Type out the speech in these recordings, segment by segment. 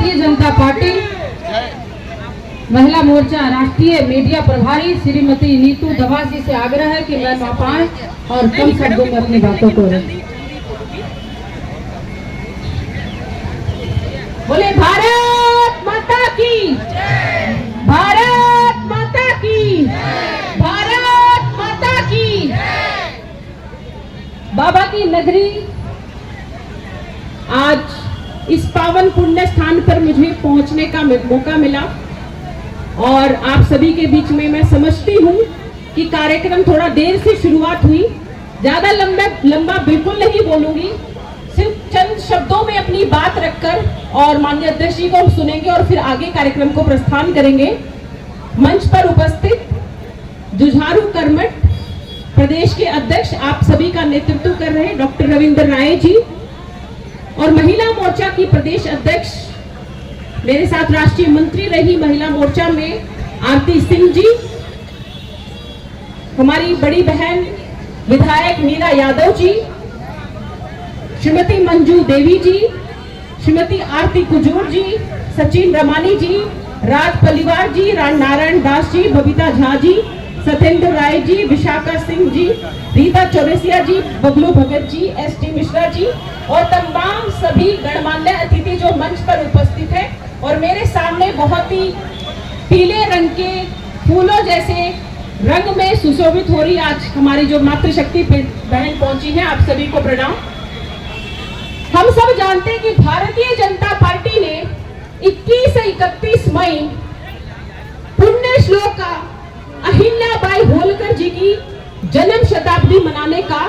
Bharatiya Janata party महिला मोर्चा राष्ट्रीय media प्रभारी श्रीमती नीतू दवा जी से आग्रह है कि मैं पाएं और कम शब्दों में अपनी बातों को बोले। भारत माता की, भारत माता की, भारत माता की। बाबा की नगरी आज इस पावन पुण्य स्थान पर मुझे पहुंचने का मौका मिला और आप सभी के बीच में मैं समझती हूँ कि कार्यक्रम थोड़ा देर से शुरुआत हुई। ज्यादा लंबा बिल्कुल नहीं बोलूंगी, सिर्फ चंद शब्दों में अपनी बात रखकर और माननीय अध्यक्ष जी को हम सुनेंगे और फिर आगे कार्यक्रम को प्रस्थान करेंगे। मंच पर उपस्थित जुझारू कर्मठ प्रदेश के अध्यक्ष आप सभी का नेतृत्व कर रहे डॉक्टर रविंद्र राय जी और महिला मोर्चा की प्रदेश अध्यक्ष मेरे साथ राष्ट्रीय मंत्री रही महिला मोर्चा में आरती सिंह जी, हमारी बड़ी बहन विधायक मीरा यादव जी, श्रीमती मंजू देवी जी, श्रीमती आरती कुजूर जी, सचिन रमानी जी, राज पलिवार जी, नारायण दास जी, बबीता झा जी, सत्येंद्र राय जी, विशाखा सिंह जी, रीता चौरसिया जी, बबलू भगत जी, एस.टी. मिश्रा जी और तमाम सभी गणमान्य अतिथि जो मंच पर उपस्थित है और मेरे सामने बहुत ही पीले रंग के फूलों जैसे रंग में सुशोभित हो रही आज हमारी जो मातृशक्ति बहन पहुंची है, आप सभी को प्रणाम। हम सब जानते हैं कि भारतीय जनता पार्टी ने 21 से 31 मई पुण्य श्लोक का अहिल्याबाई होलकर जी की जन्म शताब्दी मनाने का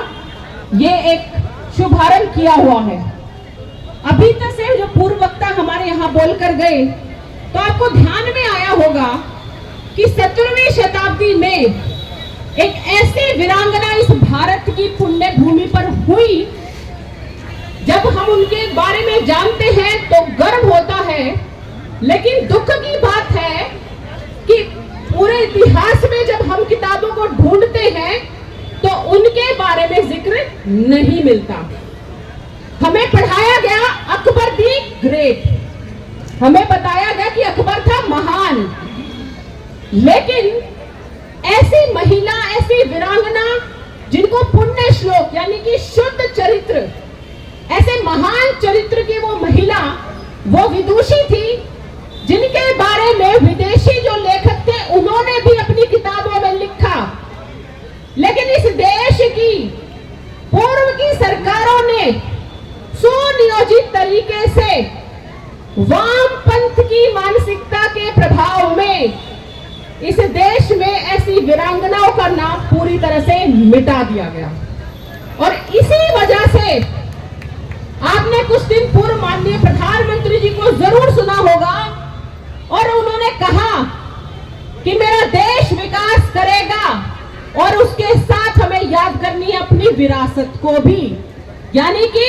ये एक शुभारंभ किया हुआ है। अभी तक से जो पूर्व वक्ता हमारे यहाँ बोलकर गए तो आपको ध्यान में आया होगा कि 17वीं शताब्दी में एक ऐसी वीरांगना इस भारत की पुण्य भूमि पर हुई, जब हम उनके बारे में जानते हैं तो गर्व होता है, लेकिन दुख की बात है कि पूरे इतिहास में जब हम किताबों को ढूंढते हैं तो उनके बारे में जिक्र नहीं मिलता। हमें पढ़ाया गया अकबर दी ग्रेट, हमें बताया गया कि अकबर था महान, लेकिन ऐसी महिला, ऐसी वीरांगना जिनको पुण्य श्लोक यानी कि शुद्ध चरित्र, ऐसे महान चरित्र की वो महिला, वो विदुषी थी जिनके बारे में विदेशी जो लेखक थे उन्होंने भी अपनी किताबों में लिखा, लेकिन इस देश की पूर्व की सरकारों ने सुनियोजित तरीके से वामपंथ की मानसिकता के प्रभाव में इस देश में ऐसी वीरांगनाओं का नाम पूरी तरह से मिटा दिया गया। और इसी वजह से आपने कुछ दिन पूर्व माननीय प्रधानमंत्री जी को जरूर सुना होगा और उन्होंने कहा कि मेरा देश विकास करेगा और उसके साथ हमें याद करनी है अपनी विरासत को भी, यानी कि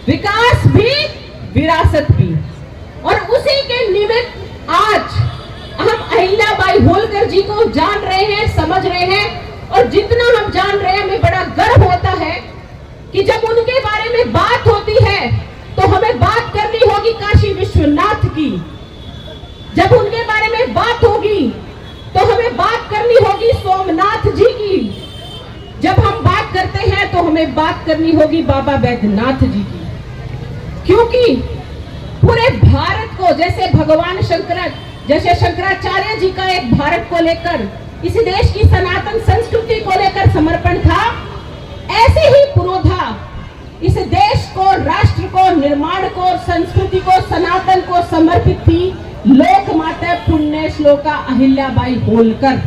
विकास भी विरासत भी। और उसी के निमित्त आज हम अहिल्याबाई होलकर जी को जान रहे हैं, समझ रहे हैं और जितना हम जान रहे हैं हमें बड़ा गर्व होता है कि जब उनके बारे में बात होती है तो हमें बात करनी होगी काशी विश्वनाथ की, जब उनके बारे में बात होगी तो हमें बात करनी होगी सोमनाथ जी की, जब हम बात करते हैं तो हमें बात करनी होगी बाबा बैद्यनाथ जी की, क्योंकि पूरे भारत को जैसे शंकराचार्य जी का एक भारत को लेकर, इस देश की सनातन संस्कृति को लेकर समर्पण था, ऐसे ही पुरोधा इस देश को, राष्ट्र को, निर्माण को, संस्कृति को, सनातन को समर्पित थी लोकमाता पुण्य श्लोका अहिल्याबाई होलकर।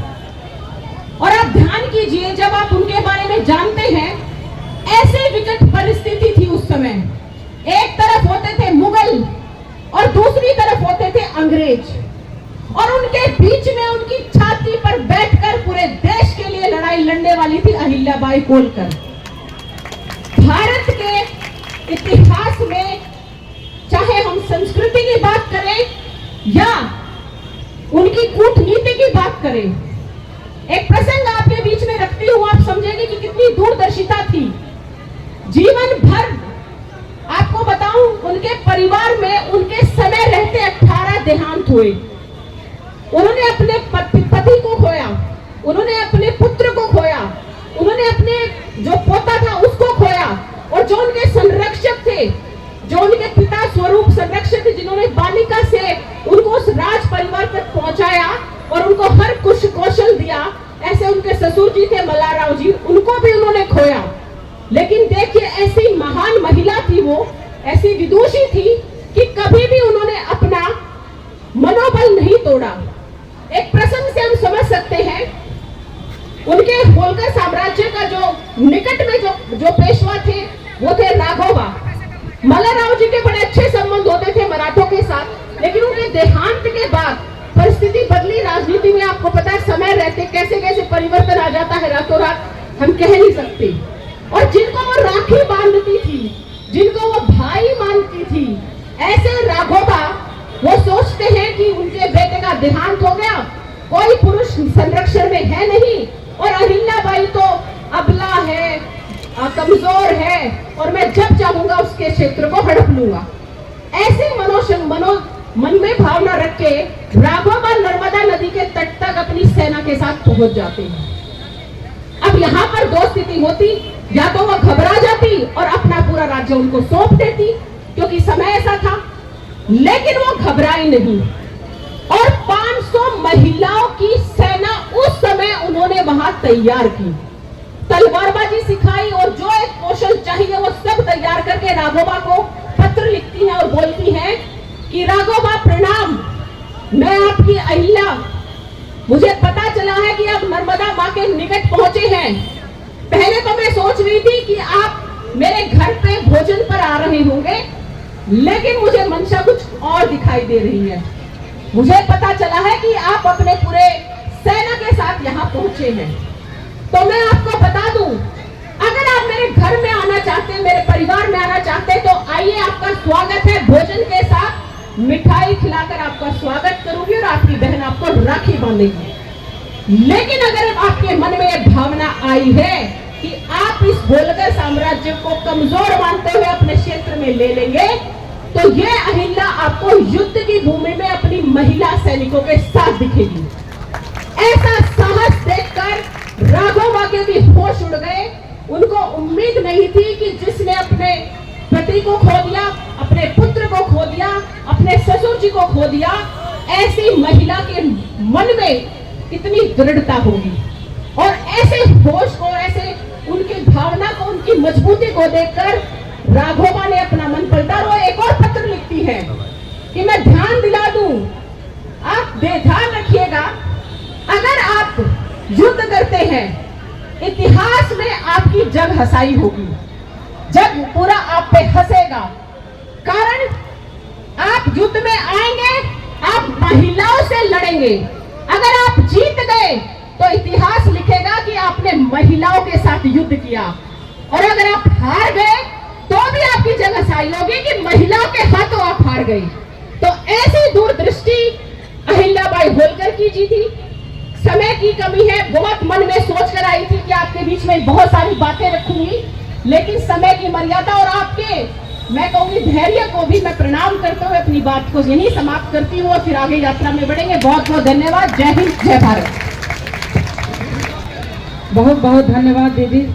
और आप ध्यान कीजिए, जब आप उनके बारे में जानते हैं, ऐसी विकट परिस्थिति थी उस समय, एक तरफ होते थे मुगल और दूसरी तरफ होते थे अंग्रेज, और उनके बीच में उनकी छाती पर बैठकर पूरे देश के लिए लड़ाई लड़ने वाली थी अहिल्याबाई होलकर। भारत के इतिहास में चाहे हम संस्कृति की बात करें या उनकी कूटनीति की बात करें, एक प्रसंग आपके बीच में रखती हूं, आप समझेंगे कि कितनी दूरदर्शिता थी। जीवन भर आपको बताऊं, उनके परिवार में उनके समय रहते हुए। उन्होंने अपने पति को खोया, उन्होंने अपने पुत्र को खोया, उन्होंने अपने जो पोता था उसको खोया, और जो उनके संरक्षक थे, जो उनके पिता स्वरूप संरक्षक थे, जिन्होंने बालिका से उनको उस राज परिवार तक पहुंचाया और उनको हर कुछ कौशल दिया, ऐसे उनके ससुर जी थे मल्लाराव जी, उनको भी उन्होंने खोया। लेकिन देखिए, ऐसी महान महिला थी वो, ऐसी विदुषी थी कि कभी भी उन्होंने अपना मनोबल नहीं तोड़ा। एक प्रसंग से हम समझ सकते हैं, उनके होलकर साम्राज्य का जो निकट में जो पेशवा थे वो थे राघोबा। मल्लाराव जी के बड़े अच्छे संबंध होते थे मराठों के साथ, लेकिन उनके देहांत के बाद परिस्थिति बदली। राजनीति में आपको पता है, समय रहते कैसे कैसे परिवर्तन आ जाता है रातों रात, हम कह नहीं सकते। और जिनको वो राखी बांधती थी, जिनको वो भाई मानती थी, ऐसे राघोबा वो सोचते हैं कि उनके बेटे का देहांत हो गया, कोई पुरुष संरक्षण में है नहीं, और अहिल्याबाई तो अबला है, कमजोर है, और मैं जब चाहूंगा उसके क्षेत्र को हड़प लूंगा। ऐसे मन में भावना रख के राघोबा नर्मदा नदी के तट तक अपनी सेना के साथ पहुंच जाते हैं। अब यहाँ पर दो स्थिति होती, या तो वो घबरा जाती और अपना पूरा राज्य उनको सौंप देती, क्योंकि समय ऐसा था, लेकिन वो घबराई नहीं, और 500 महिलाओं की सेना उस समय उन्होंने वहां तैयार की, तलवारबाजी सिखाई, और जो एक कौशल चाहिए वो सब तैयार करके राघोबा को पत्र लिखती हैं और बोलती हैं कि राघोबा प्रणाम, मैं आपकी अहिल्या, मुझे पता चला है कि आप नर्मदा मां के निकट पहुंचे हैं। पहले तो मैं सोच रही थी कि आप मेरे घर पे भोजन पर आ रहे होंगे, लेकिन मुझे मंशा कुछ और दिखाई दे रही है। मुझे पता चला है कि आप अपने पूरे सेना के साथ यहाँ पहुंचे हैं। तो मैं आपको बता दूं, अगर आप मेरे घर में आना चाहते हैं, मेरे परिवार में आना चाहते हैं, तो आइए, आपका स्वागत है, भोजन के साथ मिठाई खिलाकर आपका स्वागत करूंगी और आपकी बहन आपको राखी बांधेगी। लेकिन अगर आपके मन में यह भावना आई है कि आप इस होलकर साम्राज्य को कमजोर मानते हुए अपने क्षेत्र में ले लेंगे, तो ये अहिल्या आपको युद्ध की भूमि में अपनी महिला सैनिकों के साथ दिखेगी। ऐसा साहस देखकर राघोबा के भी होश उड़ गए। उनको उम्मीद नहीं थी कि जिसने अपने पति को खो दिया, अपने पुत्र को खो दिया, अपने ससुर जी को खो दिया, ऐसी महिला के मन में इतनी दृढ़ता होगी। और ऐसे होश को, ऐसे उनकी भावना को, उनकी मजबूती को देखकर राघोबा ने अपना मन पलटा और एक और पत्र लिखती है कि मैं ध्यान दिला दूं, आप ध्यान रखिएगा, अगर आप युद्ध करते हैं, इतिहास में आपकी जग हंसाई होगी, जग पूरा आप पे हंसेगा। कारण आप युद्ध में आएंगे, आप महिलाओं से लड़ेंगे। अगर आप जीत गए तो इतिहास लिखेगा कि आपने महिलाओं के साथ युद्ध किया, और अगर आप हार गए तो भी आपकी जग हंसाई होगी कि महिलाओं के हाथों आप हार गए। तो ऐसी दूरदृष्टि अहिल्याबाई होलकर की जी थी। समय की कमी है, बहुत मन में सोच कर आई थी कि आपके बीच में बहुत सारी बातें रखूंगी, लेकिन समय की मर्यादा और आपके, मैं कहूंगी, धैर्य को भी मैं प्रणाम करते हुए अपनी बात को यहीं समाप्त करती हूँ और फिर आगे यात्रा में बढ़ेंगे। बहुत बहुत धन्यवाद। जय हिंद, जय भारत। बहुत बहुत धन्यवाद दीदी।